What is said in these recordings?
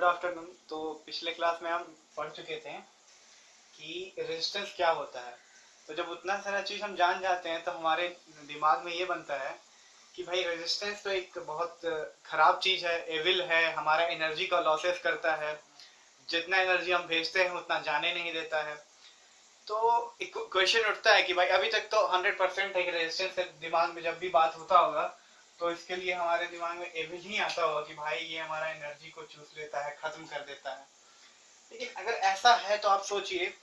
Good afternoon. तो पिछले class में हम पढ़ चुके थे कि रेजिस्टेंस क्या होता है। तो जब उतना सारा चीज़ हम जान जाते हैं तो हमारे दिमाग में ये बनता है कि भाई रेजिस्टेंस तो एक बहुत खराब चीज़ है, एविल है, हमारा एनर्जी का लॉसेस करता है, जितना एनर्जी हम भेजते हैं उतना जाने नहीं देता है। तो एक क्वेश्चन उठता है कि भाई अभी तक तो 100% है कि रेजिस्टेंस दिमाग में जब भी बात होता होगा तो इसके लिए हमारे दिमाग में एविल ही आता होगा कि भाई ये हमारा एनर्जी को चूस लेता है, खत्म कर देता है। लेकिन अगर ऐसा है तो आप सोचिए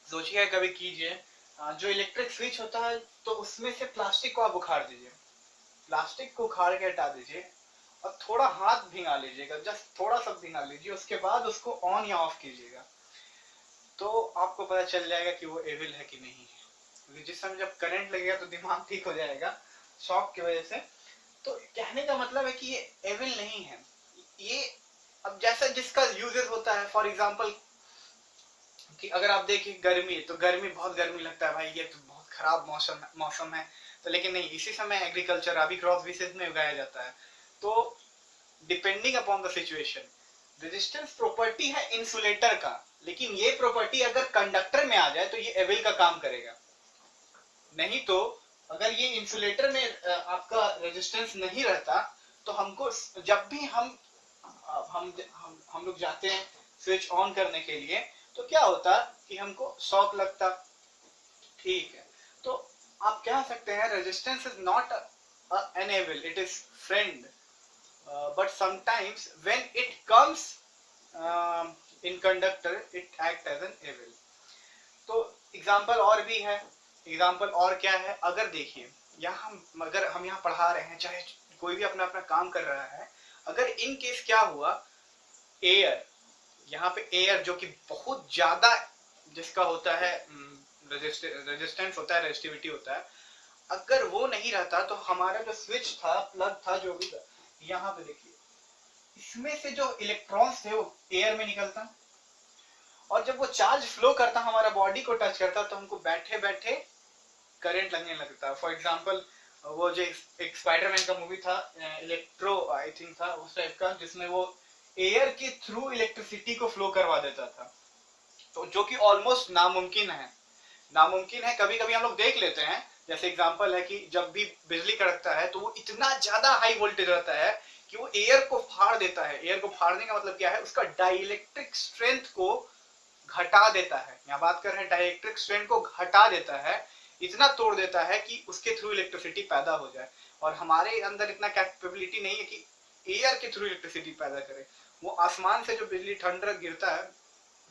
सोचिए कभी कीजिए, जो इलेक्ट्रिक स्विच होता है तो उसमें से प्लास्टिक को आप उखाड़ दीजिए, प्लास्टिक को उखाड़ के हटा दीजिए और थोड़ा हाथ भिंगा लीजिएगा, जस्ट थोड़ा सा भिंगा लीजिए, उसके बाद उसको ऑन या ऑफ कीजिएगा तो आपको पता चल जाएगा कि वो एविल है कि नहीं है। क्योंकि जिस समय जब करंट लगेगा तो दिमाग ठीक हो जाएगा शॉक की वजह से। तो कहने का मतलब है कि ये एविल नहीं है। ये अब जैसा जिसका यूजेस होता है, फॉर एग्जांपल कि अगर आप देखिए गर्मी, तो गर्मी बहुत गर्मी लगता है, भाई ये तो बहुत खराब मौसम है। तो लेकिन नहीं, इसी समय एग्रीकल्चर अभी क्रॉप बेसिस में उगाया जाता है। तो depending upon the situation, resistance property है इंसुलेटर का, लेकिन ये प्रॉपर्टी अगर कंडक्टर में आ जाए तो ये एविल का काम करेगा। नहीं तो अगर ये इंसुलेटर में आपका रेजिस्टेंस नहीं रहता तो हमको जब भी हम लोग जाते हैं स्विच ऑन करने के लिए तो क्या होता कि हमको शॉक लगता। ठीक है, तो आप कह सकते हैं resistance is not an evil, it is friend, but sometimes when it comes in conductor it act as an evil. तो एग्जांपल और भी है। एग्जांपल और क्या है, अगर देखिए अगर हम यहाँ पढ़ा रहे हैं, चाहे कोई भी अपना अपना काम कर रहा है, अगर इन केस क्या हुआ, एयर, यहाँ पे एयर जो कि बहुत ज्यादा जिसका होता है रेजिस्टेंस होता है, रेजिस्टिविटी होता है, अगर वो नहीं रहता तो हमारा जो स्विच था, प्लग था, जो भी था, यहाँ पे देखिए इसमें से जो इलेक्ट्रॉन्स थे वो एयर में निकलता और जब वो चार्ज फ्लो करता, हमारा बॉडी को टच करता तो हमको बैठे बैठे करंट लगने लगता। फॉर एग्जांपल वो जो एक स्पाइडरमैन का मूवी था, इलेक्ट्रो आई थिंक था, उस टाइप का, जिसमें वो एयर के थ्रू इलेक्ट्रिसिटी को फ्लो करवा देता था, तो जो कि ऑलमोस्ट नामुमकिन है। कभी कभी हम लोग देख लेते हैं, जैसे एग्जांपल है कि जब भी बिजली कड़कता है तो वो इतना ज्यादा हाई वोल्टेज रहता है कि वो एयर को फाड़ देता है। एयर को फाड़ने का मतलब क्या है, उसका डाइलेक्ट्रिक स्ट्रेंथ को घटा देता है। यहाँ बात कर रहे हैं डाइलेक्ट्रिक स्ट्रेंथ को घटा देता है, इतना तोड़ देता है कि उसके थ्रू इलेक्ट्रिसिटी पैदा हो जाए। और हमारे अंदर इतना कैपेबिलिटी नहीं है कि एयर के थ्रू इलेक्ट्रिसिटी पैदा करे। वो आसमान से जो बिजली थंडर गिरता है,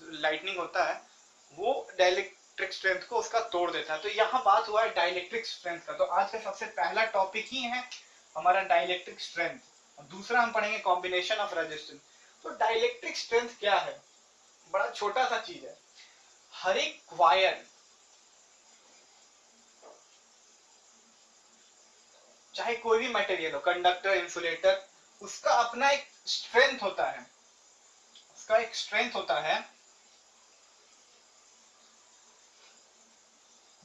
लाइटनिंग होता है, वो डाइलेक्ट्रिक स्ट्रेंथ को उसका तोड़ देता है। तो यहाँ बात हुआ है डाइलेक्ट्रिक स्ट्रेंथ का। तो आज का सबसे पहला टॉपिक ही है हमारा डाइलेक्ट्रिक स्ट्रेंथ, और दूसरा हम पढ़ेंगे कॉम्बिनेशन ऑफ रेजिस्टेंस। तो डाइलेक्ट्रिक स्ट्रेंथ क्या है, बड़ा छोटा सा चीज है। हर एक वायर, चाहे कोई भी मटेरियल हो, कंडक्टर, इंसुलेटर, उसका अपना एक स्ट्रेंथ होता है, उसका एक स्ट्रेंथ होता है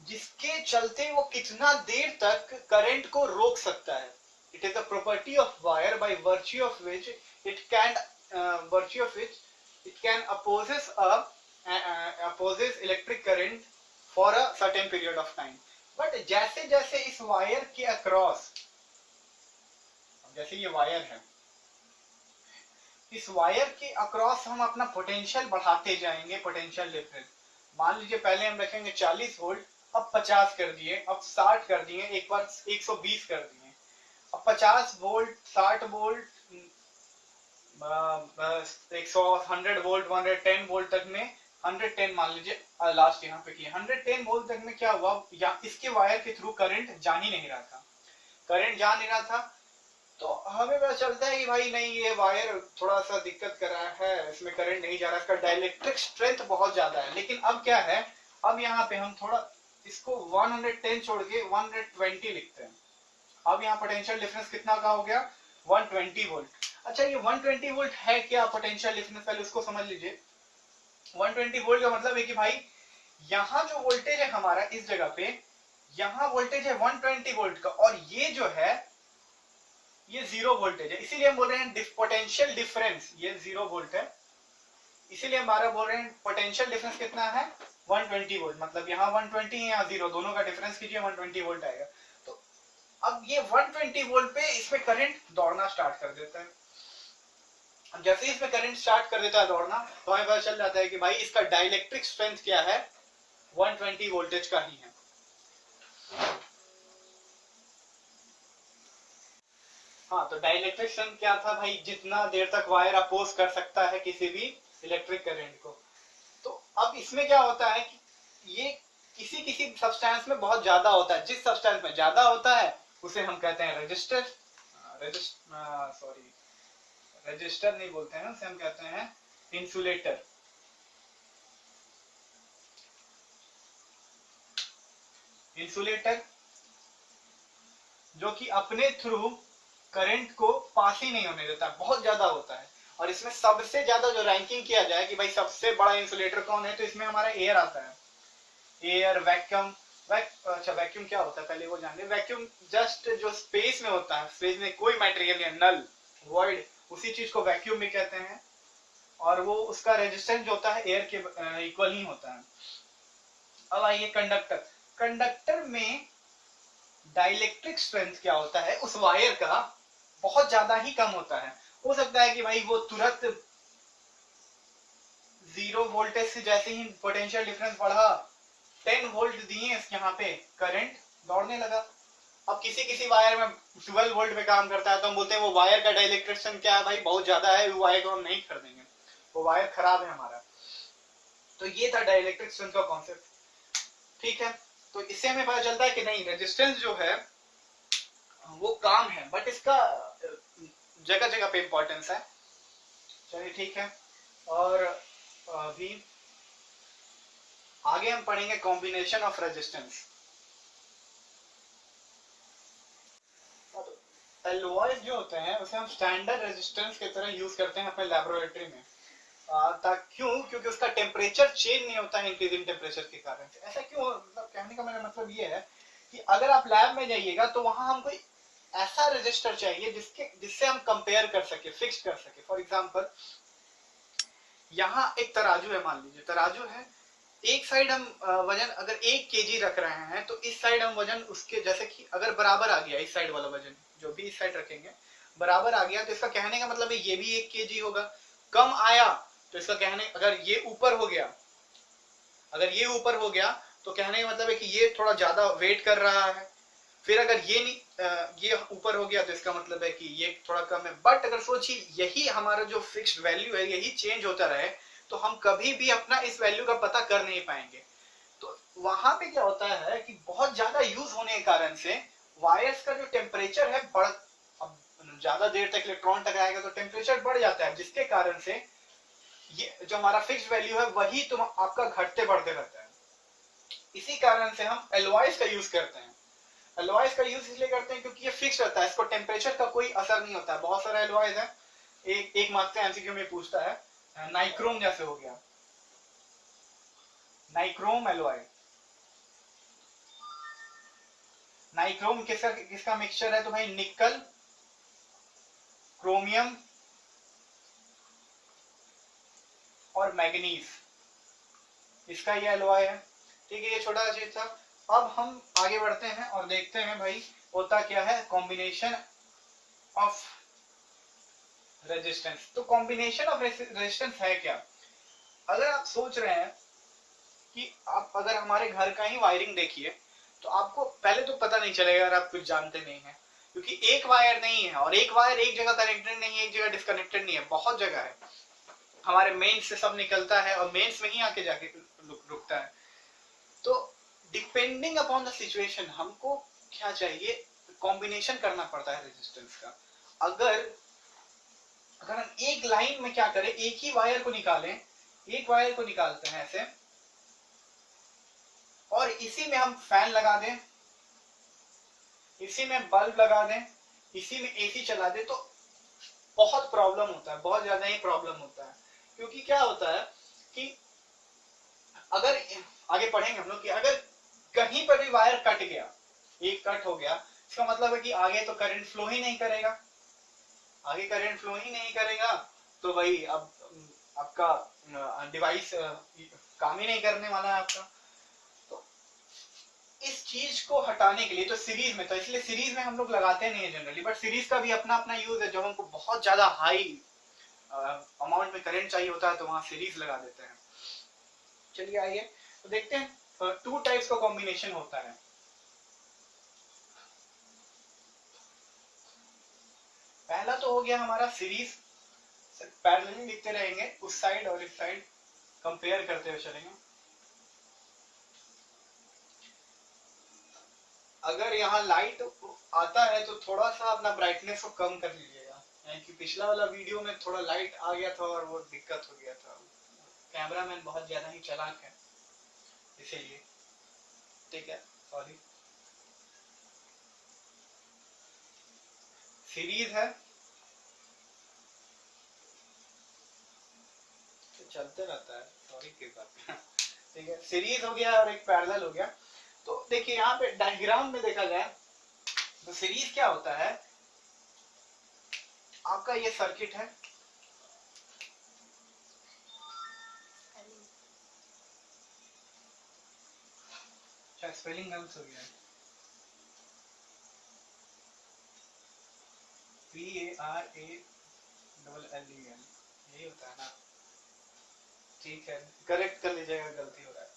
जिसके चलते वो कितना देर तक करंट को रोक सकता है। It is the property of wire by virtue of which it can opposes electric current for a certain period of time. But जैसे जैसे इस वायर के अक्रॉस, जैसे ये वायर है, इस वायर के अक्रॉस हम अपना पोटेंशियल बढ़ाते जाएंगे, पोटेंशियल डिफरेंस। मान लीजिए पहले हम रखेंगे 40 वोल्ट, अब 50 कर दिए, अब 60 कर दिए, एक बार 120 कर दिए, अब 50 वोल्ट, 60 वोल्ट, 100 वोल्ट, 110 वोल्ट तक में, 110 मान लीजिए लास्ट यहाँ पे किया, 110 वोल्ट तक में क्या हुआ, या इसके वायर के थ्रू करंट जा ही नहीं रहा था, करंट जा नहीं रहा था। तो हमें पता चलता है कि भाई नहीं, ये वायर थोड़ा सा दिक्कत कर रहा है, इसमें करंट नहीं जा रहा, इसका डाइलेक्ट्रिक स्ट्रेंथ बहुत ज्यादा है। लेकिन अब क्या है, अब यहाँ पे हम थोड़ा इसको 110 छोड़ के 120 लिखते हैं। अब यहाँ पोटेंशियल डिफरेंस कितना का हो गया, 120 वोल्ट। अच्छा, ये 120 वोल्ट है क्या पोटेंशियल डिफरेंस, पहले उसको समझ लीजिए। 120 वोल्ट का मतलब है कि भाई यहाँ जो वोल्टेज है हमारा, इस जगह पे यहाँ वोल्टेज है 120 वोल्ट का, और ये जो है ये 0 वोल्टेज है, इसीलिए हम बोल रहे हैं पोटेंशियल डिफरेंस ये 0 वोल्ट है, इसीलिए हमारा बोल रहे हैं पोटेंशियल डिफरेंस कितना है 120 वोल्ट, मतलब यहाँ 120 है यहाँ 0, दोनों का डिफरेंस कीजिए 120 वोल्ट आएगा। तो अब ये 120 वोल्ट पे इसमें करंट दौड़ना स्टार्ट कर देता है। अब जैसे ही इसमें करंट स्टार्ट कर देता है दौड़ना, तो हमें पता चल जाता है कि भाई इसका डाइलेक्ट्रिक स्ट्रेंथ क्या है, 120 वोल्टेज का ही है। हाँ, तो डाइलेक्ट्रिक स्ट्रेंथ क्या था भाई, जितना देर तक वायर अपोज कर सकता है किसी भी इलेक्ट्रिक करंट को। तो अब इसमें क्या होता है कि ये किसी किसी सब्सटेंस में बहुत ज्यादा होता है, जिस सब्सटेंस में ज्यादा होता है उसे हम कहते हैं रजिस्टर, सॉरी रजिस्टर नहीं बोलते हैं, उसे हम कहते हैं इंसुलेटर। इंसुलेटर जो कि अपने थ्रू करंट को पास ही नहीं होने देता, बहुत ज्यादा होता है। और इसमें सबसे ज्यादा जो रैंकिंग किया जाए कि भाई सबसे बड़ा इंसुलेटर कौन है, तो इसमें हमारा एयर आता है। एयर, वैक्यूम, अच्छा वैक्यूम क्या होता है पहले वो जान ले। वैक्यूम जस्ट जो स्पेस में होता है, स्पेस में कोई मटेरियल या नल वॉइड, उसी चीज को वैक्यूम भी कहते हैं। और वो उसका रेजिस्टेंस जो होता है एयर के इक्वल ही होता है। अब आइए कंडक्टर। कंडक्टर में डाइलेक्ट्रिक स्ट्रेंथ क्या होता है उस वायर का, बहुत ज्यादा ही कम होता है। हो सकता है कि भाई वो तुरंत 0 वोल्टेज से जैसे ही पोटेंशियल डिफरेंस बढ़ा, 10 वोल्ट दिए यहाँ पे, करंट दौड़ने लगा। अब किसी किसी वायर में 12 वोल्ट पे काम करता है, तो हम बोलते हैं वो वायर का डाइलेक्ट्रिक स्ट्रेंथ क्या है भाई, बहुत ज्यादा है, वो वायर को हम नहीं खरीदेंगे, वो वायर खराब है हमारा। तो ये था डाइलेक्ट्रिक स्ट्रेंथ का कॉन्सेप्ट, ठीक है। तो इससे हमें पता चलता है कि नहीं, रेजिस्टेंस जो है वो काम है, बट इसका जगह जगह पे इंपॉर्टेंस है। चलिए ठीक है, और अभी आगे हम पढ़ेंगे कॉम्बिनेशन ऑफ रेजिस्टेंस। एलॉयज जो होते हैं उसे हम स्टैंडर्ड रेजिस्टेंस की तरह यूज करते हैं अपने लैबोरेटरी में। क्योंकि उसका टेम्परेचर चेंज नहीं होता है इंक्रीजिंग टेम्परेचर के कारण से। ऐसा क्यों, मतलब कहने का मेरा मतलब ये है कि अगर आप लैब में जाइएगा तो वहां हम कोई ऐसा रजिस्टर चाहिए जिससे हम कंपेयर कर सके, फिक्स कर सके। फॉर एग्जांपल यहाँ एक तराजू है, मान लीजिए तराजू है, एक साइड हम वजन अगर 1 kg रख रहे हैं, तो इस साइड हम वजन उसके जैसे कि अगर बराबर आ गया, इस साइड वाला वजन जो भी इस साइड रखेंगे बराबर आ गया, तो इसका कहने का मतलब है ये भी 1 kg होगा। कम आया तो इसका कहने, अगर ये ऊपर हो गया, अगर ये ऊपर हो गया तो कहने का मतलब है कि ये थोड़ा ज्यादा वेट कर रहा है। फिर अगर ये नहीं ये ऊपर हो गया तो इसका मतलब है कि ये थोड़ा कम है। बट अगर सोचिए यही हमारा जो फिक्स्ड वैल्यू है यही चेंज होता रहे, तो हम कभी भी अपना इस वैल्यू का पता कर नहीं पाएंगे। तो वहां पे क्या होता है कि बहुत ज्यादा यूज होने के कारण से वायर्स का जो टेम्परेचर है बढ़, अब ज्यादा देर तक इलेक्ट्रॉन टकराएगा तो टेम्परेचर बढ़ जाता है, जिसके कारण से ये जो हमारा फिक्स्ड वैल्यू है वही तो आपका घटते बढ़ते रहता है। इसी कारण से हम एलॉयज का यूज करते हैं। एलॉयज का यूज इसलिए करते हैं क्योंकि ये फिक्स रहता है, इसको टेम्परेचर का कोई असर नहीं होता है। बहुत सारे एलॉयज है, एक मार्क्स से एमसीक्यू में पूछता है, नाइक्रोम जैसे हो गया, नाइक्रोम एलॉय। नाइक्रोम किसका मिक्सचर है, तो भाई निकल, क्रोमियम और मैग्नीज, इसका ये एलॉय है, ठीक है। ये छोटा सा चीज था। अब हम आगे बढ़ते हैं और देखते हैं भाई होता क्या है कॉम्बिनेशन ऑफ रेजिस्टेंस। तो कॉम्बिनेशन ऑफ रेजिस्टेंस है क्या। अगर आप सोच रहे हैं कि आप अगर हमारे घर का ही वायरिंग देखिए, तो आपको पहले तो पता नहीं चलेगा अगर आप कुछ जानते नहीं है, क्योंकि एक वायर नहीं है, और एक वायर एक जगह कनेक्टेड नहीं है, एक जगह डिस्कनेक्टेड नहीं है, बहुत जगह है। हमारे मेन्स से सब निकलता है और मेन्स में ही आके जाके रुकता है। तो डिपेंडिंग अपॉन द सिचुएशन हमको क्या चाहिए, कॉम्बिनेशन करना पड़ता है रेजिस्टेंस का। अगर हम एक लाइन में क्या करें, एक ही वायर को निकालें, एक वायर को निकालते हैं ऐसे, और इसी में हम फैन लगा दें, इसी में बल्ब लगा दें, इसी में एसी चला दें, तो बहुत प्रॉब्लम होता है, बहुत ज्यादा ही प्रॉब्लम होता है। क्योंकि क्या होता है कि अगर आगे पढ़ेंगे हम लोग कि अगर कहीं पर भी वायर कट गया, एक कट हो गया, इसका मतलब है कि आगे तो करंट फ्लो ही नहीं करेगा। आगे करंट फ्लो ही नहीं करेगा तो भाई अब आपका डिवाइस काम ही नहीं करने वाला है आपका। तो इस चीज को हटाने के लिए तो सीरीज में, तो इसलिए सीरीज में हम लोग लगाते नहीं है जनरली, बट सीरीज का भी अपना अपना यूज है। जब हमको बहुत ज्यादा हाई अमाउंट में करंट चाहिए होता है तो वहां सीरीज लगा देते हैं। चलिए आइए तो देखते हैं 2 टाइप्स का कॉम्बिनेशन होता है। पहला तो हो गया हमारा सीरीज, पैरेलली लिखते रहेंगे, उस साइड और इस साइड कंपेयर करते हुए चलेंगे। अगर यहाँ लाइट आता है तो थोड़ा सा अपना ब्राइटनेस को कम कर लीजिएगा, कि पिछला वाला वीडियो में थोड़ा लाइट आ गया था और वो दिक्कत हो गया था। कैमरामैन बहुत ज्यादा ही चालाक है इसीलिए, ठीक है, सॉरी। सीरीज है तो चलते रहता है, सॉरी की बात, ठीक है। सीरीज हो गया और एक पैरेलल हो गया। तो देखिए यहाँ पे डायग्राम में देखा जाए तो सीरीज क्या होता है, आपका ये सर्किट है, स्पेलिंग गलत हो गया है, PARALLEN यही होता है ना, ठीक है, करेक्ट कर लीजिएगा, गलती हो रहा है,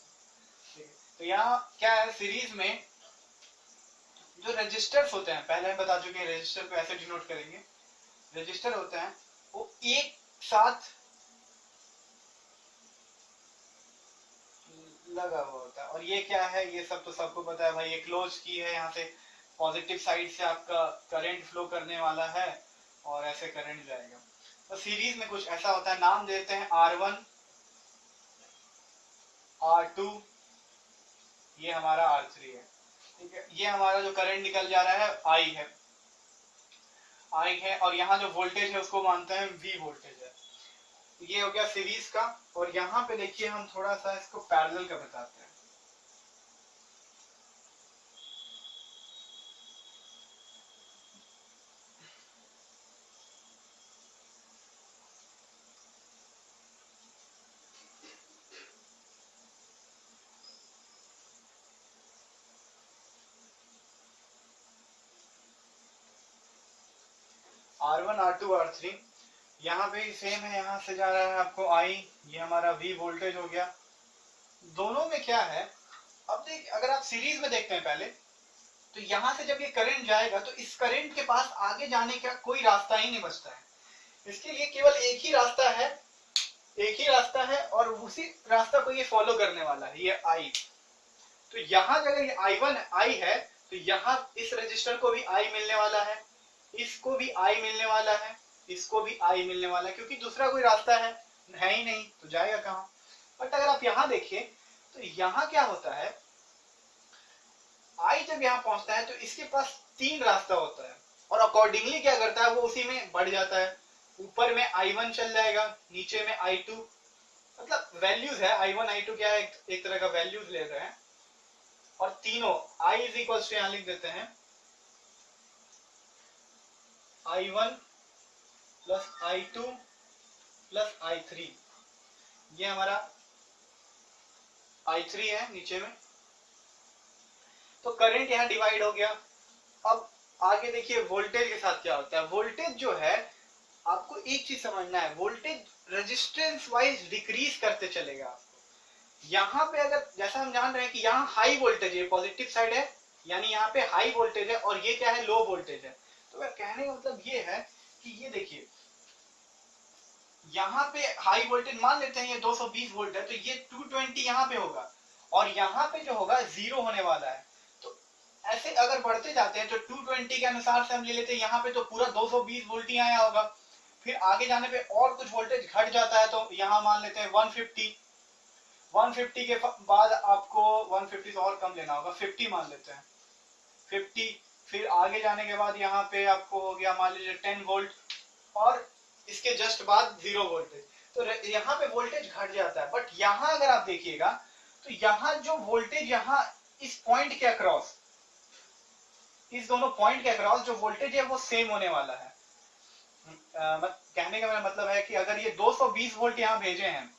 ठीक है। तो यहाँ क्या है, सीरीज में जो रजिस्टर्स होते हैं, पहले हम बता चुके हैं रजिस्टर को ऐसे डिनोट करेंगे, रजिस्टर होते हैं वो एक साथ लगा हुआ होता है। और ये क्या है, ये सब तो सबको पता है भाई, ये क्लोज की है, यहाँ से पॉजिटिव साइड से आपका करंट फ्लो करने वाला है और ऐसे करंट जाएगा। तो सीरीज में कुछ ऐसा होता है, नाम देते हैं R1 R2, ये हमारा R3 है, ठीक है। ये हमारा जो करंट निकल जा रहा है I है और यहाँ जो वोल्टेज है उसको मानते हैं V वोल्टेज है। ये हो गया सीरीज का। और यहाँ पे देखिए हम थोड़ा सा इसको पैरेलल का बताते हैं। R1 R2 R3 यहाँ पे सेम है, यहाँ से जा रहा है आपको I, ये हमारा V वोल्टेज हो गया। दोनों में क्या है, अब देख, अगर आप सीरीज में देखते हैं पहले, तो यहाँ से जब ये करंट जाएगा तो इस करंट के पास आगे जाने का कोई रास्ता ही नहीं बचता है। इसके लिए केवल एक ही रास्ता है और उसी रास्ता को ये फॉलो करने वाला है, ये I। तो यहाँ अगर ये I है तो यहाँ इस रजिस्टर को भी I मिलने वाला है, इसको भी I मिलने वाला है, इसको भी I मिलने वाला है, क्योंकि दूसरा कोई रास्ता है ही नहीं, तो जाएगा कहाँ। बट अगर आप यहाँ देखिए तो यहाँ क्या होता है, I जब यहाँ पहुंचता है तो इसके पास 3 रास्ता होता है और अकॉर्डिंगली क्या करता है, वो उसी में बढ़ जाता है। ऊपर में I1 चल जाएगा, नीचे में I2, मतलब वैल्यूज है, I1 I2 क्या है, एक तरह का वैल्यूज ले रहे हैं। और तीनों I इज इक्वल टू, यहाँ लिख देते हैं I1 plus I2 plus I3, ये हमारा I3 है नीचे में। तो करंट यहाँ डिवाइड हो गया। अब आगे देखिए वोल्टेज के साथ क्या होता है। वोल्टेज जो है, आपको एक चीज समझना है, वोल्टेज रेजिस्टेंस वाइज डिक्रीज करते चलेगा आपको। यहाँ पे अगर, जैसा हम जान रहे हैं कि यहाँ हाई वोल्टेज है, पॉजिटिव साइड है, यानी यहाँ पे हाई वोल्टेज है, और ये क्या है, लो वोल्टेज है। तो कहने का मतलब ये है कि ये देखिए, यहाँ पे हाई वोल्टेज मान लेते हैं ये 220 वोल्ट है, तो ये 220 यहाँ पे होगा और यहाँ पे जो होगा 0 होने वाला है। तो ऐसे अगर बढ़ते जाते हैं तो 220 के अनुसार से हम ले लेते हैं, यहाँ पे तो पूरा 220 वोल्ट ही आया होगा। फिर आगे जाने पे और कुछ वोल्टेज घट जाता है, तो यहाँ मान लेते हैं 150 के बाद आपको 150 से और कम लेना होगा, 50 मान लेते हैं, 50। फिर आगे जाने के बाद यहाँ पे आपको हो गया मान लीजिए 10 वोल्ट, और इसके जस्ट बाद 0 वोल्टेज। तो यहाँ पे वोल्टेज घट जाता है। बट यहाँ अगर आप देखिएगा तो यहाँ जो वोल्टेज, यहाँ इस पॉइंट के अक्रॉस, इस दोनों पॉइंट के अक्रॉस जो वोल्टेज है वो सेम होने वाला है। कहने का मेरा मतलब है कि अगर ये 220 वोल्ट यहाँ भेजे हैं,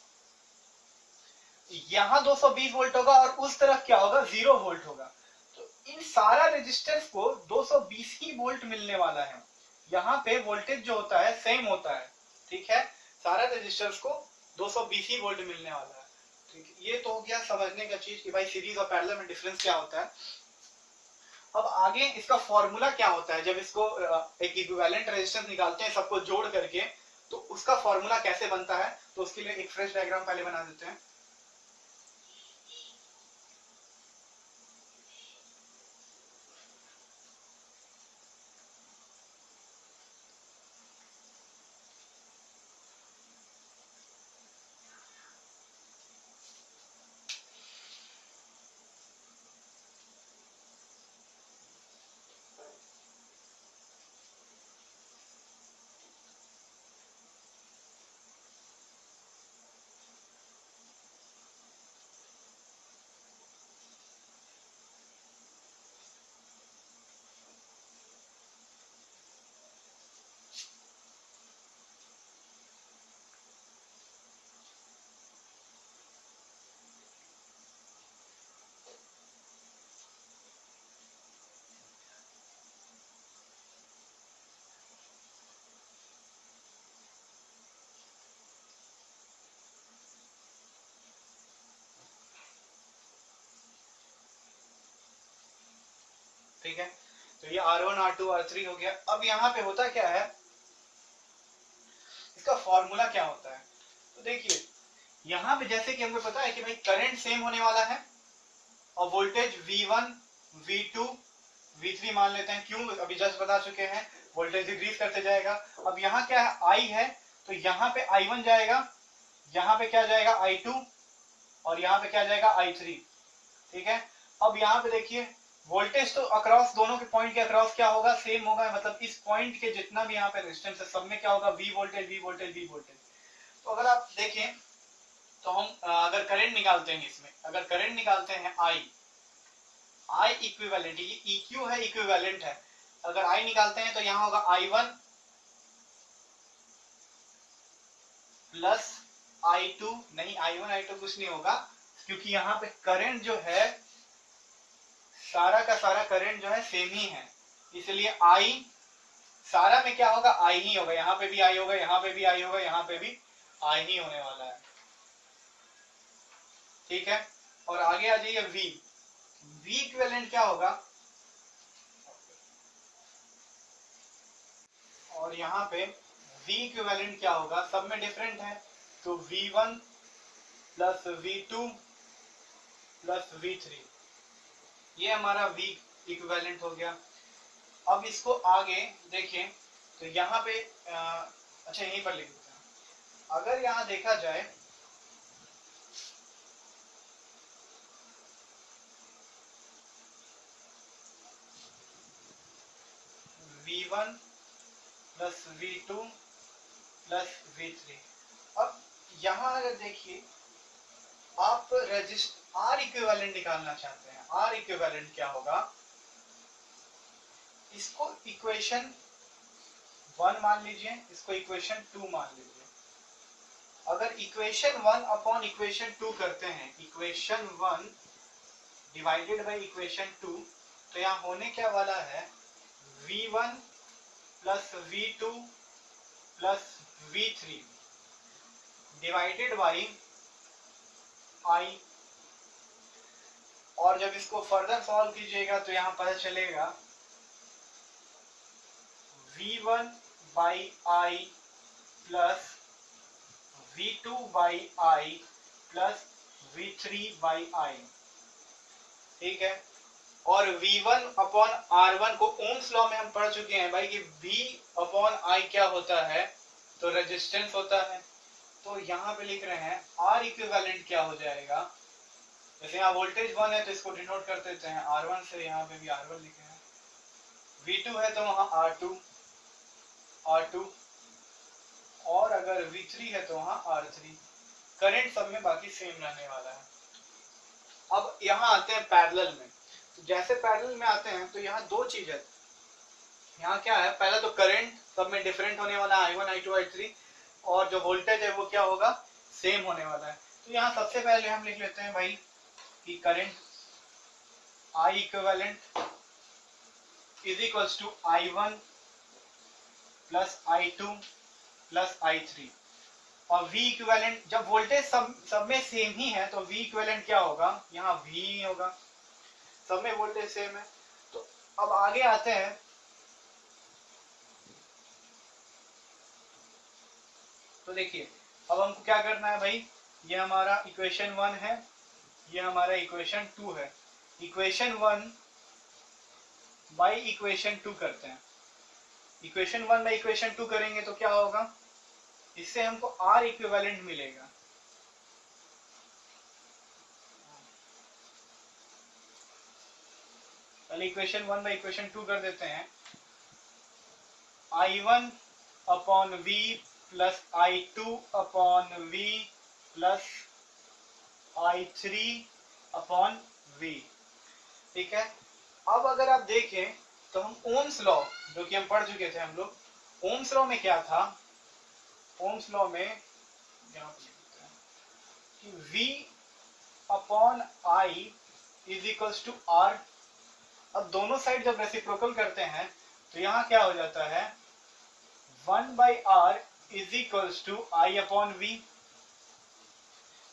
यहाँ 220 वोल्ट होगा और उस तरफ क्या होगा, 0 वोल्ट होगा। तो इन सारा रेजिस्टेंस को 220 ही वोल्ट मिलने वाला है। यहाँ पे वोल्टेज जो होता है सेम होता है, ठीक है, सारा रेजिस्टेंस को 220 ही वोल्ट मिलने वाला है। ठीक, ये तो हो गया समझने का चीज कि भाई सीरीज और पैरेलल में डिफरेंस क्या होता है। अब आगे इसका फॉर्मूला क्या होता है, जब इसको एक इक्विवेलेंट रेजिस्टेंस निकालते हैं सबको जोड़ करके, तो उसका फॉर्मूला कैसे बनता है, तो उसके लिए एक फ्रेश डायग्राम पहले बना देते हैं। ठीक है, तो ये R1 R2 R3 हो गया। अब यहाँ पे होता क्या है, इसका फॉर्मूला क्या होता है, तो देखिए यहाँ पे जैसे कि हमको पता है कि भाई करंट सेम होने वाला है और वोल्टेज V1 V2 V3 मान लेते हैं, क्यों, अभी जस्ट बता चुके हैं, वोल्टेज डिक्रीज करते जाएगा। अब यहाँ क्या है, I है, तो यहाँ पे I1 जाएगा, यहाँ पे क्या जाएगा I2 और यहाँ पे क्या जाएगा I3। ठीक है, अब यहाँ पे देखिए वोल्टेज तो अक्रॉस दोनों के पॉइंट के अक्रॉस क्या होगा, सेम होगा, मतलब इस पॉइंट के जितना भी यहाँ पे रेजिस्टेंस है सब में क्या होगा, V voltage V voltage V voltage. तो अगर आप देखें तो हम अगर करंट निकालते हैं, इसमें अगर करंट निकालते हैं I इक्विवेलेंट, ये EQ है, इक्विवेलेंट है, अगर I निकालते हैं तो यहाँ होगा I1 प्लस I2, नहीं I1 I2 कुछ नहीं होगा, क्योंकि यहाँ पे करंट जो है सारा का सारा करंट जो है सेम ही है, इसलिए I सारा में क्या होगा, I ही होगा, यहाँ पे भी I होगा, यहाँ पे भी I होगा, यहाँ पे भी I ही होने वाला है। ठीक है, और आगे आ जाइए V इक्विवेलेंट क्या होगा, और यहाँ पे V इक्विवेलेंट क्या होगा, सब में डिफरेंट है, तो V1 plus V2 plus V3, ये हमारा V इक्विवेलेंट हो गया। अब इसको आगे देखें तो यहाँ पे अच्छा यहीं पर लिख देते हैं, अगर यहाँ देखा जाए V1 plus V2 plus V3, अब यहाँ अगर देखिए आप R इक्विवेलेंट निकालना चाहते हैं, R इक्विवेलेंट क्या होगा, इसको इक्वेशन 1 मान लीजिए, इसको इक्वेशन 2 मान लीजिए। अगर इक्वेशन 1 अपॉन इक्वेशन 2 करते हैं, इक्वेशन 1 डिवाइडेड बाय इक्वेशन 2, तो यहाँ होने क्या वाला है, V1 plus V2 plus V3 divided by I, और जब इसको फर्दर सॉल्व कीजिएगा तो यहाँ पता चलेगा V1 by I plus V2 by I plus V3 by I। ठीक है, और V1 अपॉन R1 को ओम्स लॉ में हम पढ़ चुके हैं भाई कि V अपॉन I क्या होता है, तो रेजिस्टेंस होता है। तो यहाँ पे लिख रहे हैं R इक्विवेलेंट क्या हो जाएगा, जैसे यहाँ वोल्टेज 1 है तो इसको डिनोट कर देते हैं R1 से, यहाँ पे भी R1 लिखे हैं, V2 है तो वहाँ R2, और अगर V3 है तो वहाँ R3, करंट सब में बाकी सेम रहने वाला है। अब यहाँ आते हैं पैरेलल में, तो जैसे पैरेलल में आते हैं तो यहाँ दो चीज है, यहाँ क्या है, पहला तो करंट सब में डिफरेंट होने वाला है, I1 I2 I3, और जो वोल्टेज है वो क्या होगा, सेम होने वाला है। तो यहाँ सबसे पहले हम लिख लेते हैं भाई कि current I equivalent is equals to I1 plus I2 plus I3, और V इक्विवेलेंट, जब वोल्टेज सब में सेम ही है तो V इक्विवेलेंट क्या होगा, यहाँ V ही होगा, सब में वोल्टेज सेम है। तो अब आगे आते हैं, तो देखिए अब हमको क्या करना है भाई, ये हमारा इक्वेशन 1 है, ये हमारा इक्वेशन 2 है। इक्वेशन 1 बाई इक्वेशन 2 करते हैं। इक्वेशन 1 बाई इक्वेशन 2 करेंगे तो क्या होगा, इससे हमको R इक्विवेलेंट मिलेगा। पहले इक्वेशन 1 बाई इक्वेशन 2 कर देते हैं। I1 upon V plus I2 upon V plus I3 upon V, ठीक है। अब अगर आप देखें तो हम ओम्स लॉ, जो कि हम पढ़ चुके थे हम लोग, ओम्स लॉ में क्या था, ओम्स लॉ में यहाँ पर लिखते हैं कि V upon I is equals to R। अब दोनों साइड जब रेसिप्रोकल करते हैं तो यहाँ क्या हो जाता है, 1 by R is equals to I upon V।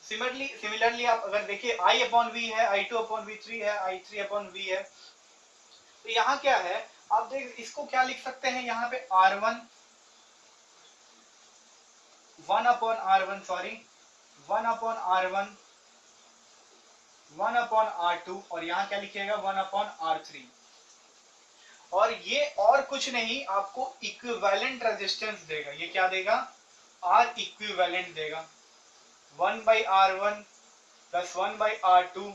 Similarly आप अगर देखिए I अपॉन V है, I2 अपॉन V3 है, I3 अपॉन V है, तो यहाँ क्या है, आप देख इसको क्या लिख सकते हैं, यहाँ पे R1 1 upon R1 sorry 1 upon R1 1 upon R2, और यहाँ क्या लिखिएगा 1 अपॉन R3, और ये और कुछ नहीं आपको इक्विवेलेंट रेजिस्टेंस देगा। ये क्या देगा, R इक्विवेलेंट देगा, 1 by R1 plus 1 by R2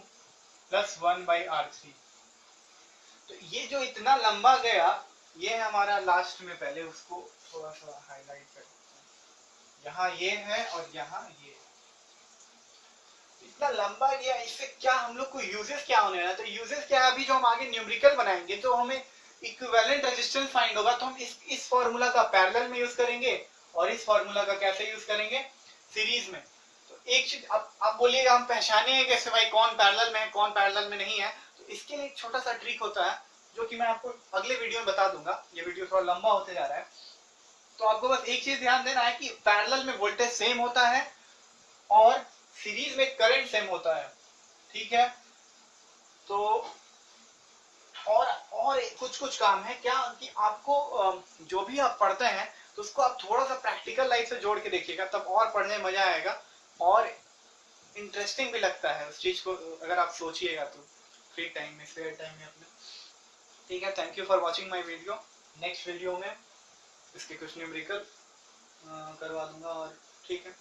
plus 1 by R3। तो ये जो इतना लंबा गया, ये है हमारा लास्ट में, पहले उसको थोड़ा सा हाईलाइट कर देते हैं। यहाँ ये है और यहाँ ये है, इतना लंबा गया, इससे क्या हम लोग को यूजेस क्या होने वाला है, तो यूजेस क्या है, अभी जो हम आगे न्यूमेरिकल बनाएंगे तो हमें इक्विवेलेंट रेजिस्टेंस फाइंड होगा, तो हम इस फॉर्मूला का पैरेलल में यूज करेंगे और इस फॉर्मूला का कैसे यूज करेंगे, सीरीज में। तो एक चीज आप बोलिएगा हम पहचाने कैसे भाई कौन पैरेलल में है कौन पैरेलल में नहीं है, तो इसके लिए एक छोटा सा ट्रिक होता है जो कि मैं आपको अगले वीडियो में बता दूंगा। ये वीडियो थोड़ा लंबा होते जा रहा है, तो आपको बस एक चीज ध्यान देना है कि पैरेलल में वोल्टेज सेम होता है और सीरीज में करंट सेम होता है, ठीक है। तो और कुछ काम है क्या कि आपको जो भी आप पढ़ते हैं तो उसको आप थोड़ा सा प्रैक्टिकल लाइफ से जोड़ के देखिएगा, तब और पढ़ने में मजा आएगा और इंटरेस्टिंग भी लगता है उस चीज को, अगर आप सोचिएगा तो फ्री टाइम में, स्पेयर टाइम में अपने, ठीक है। Thank you for watching my video. Next video में इसके कुछ न्यूमेरिकल करवा दूंगा, और ठीक है।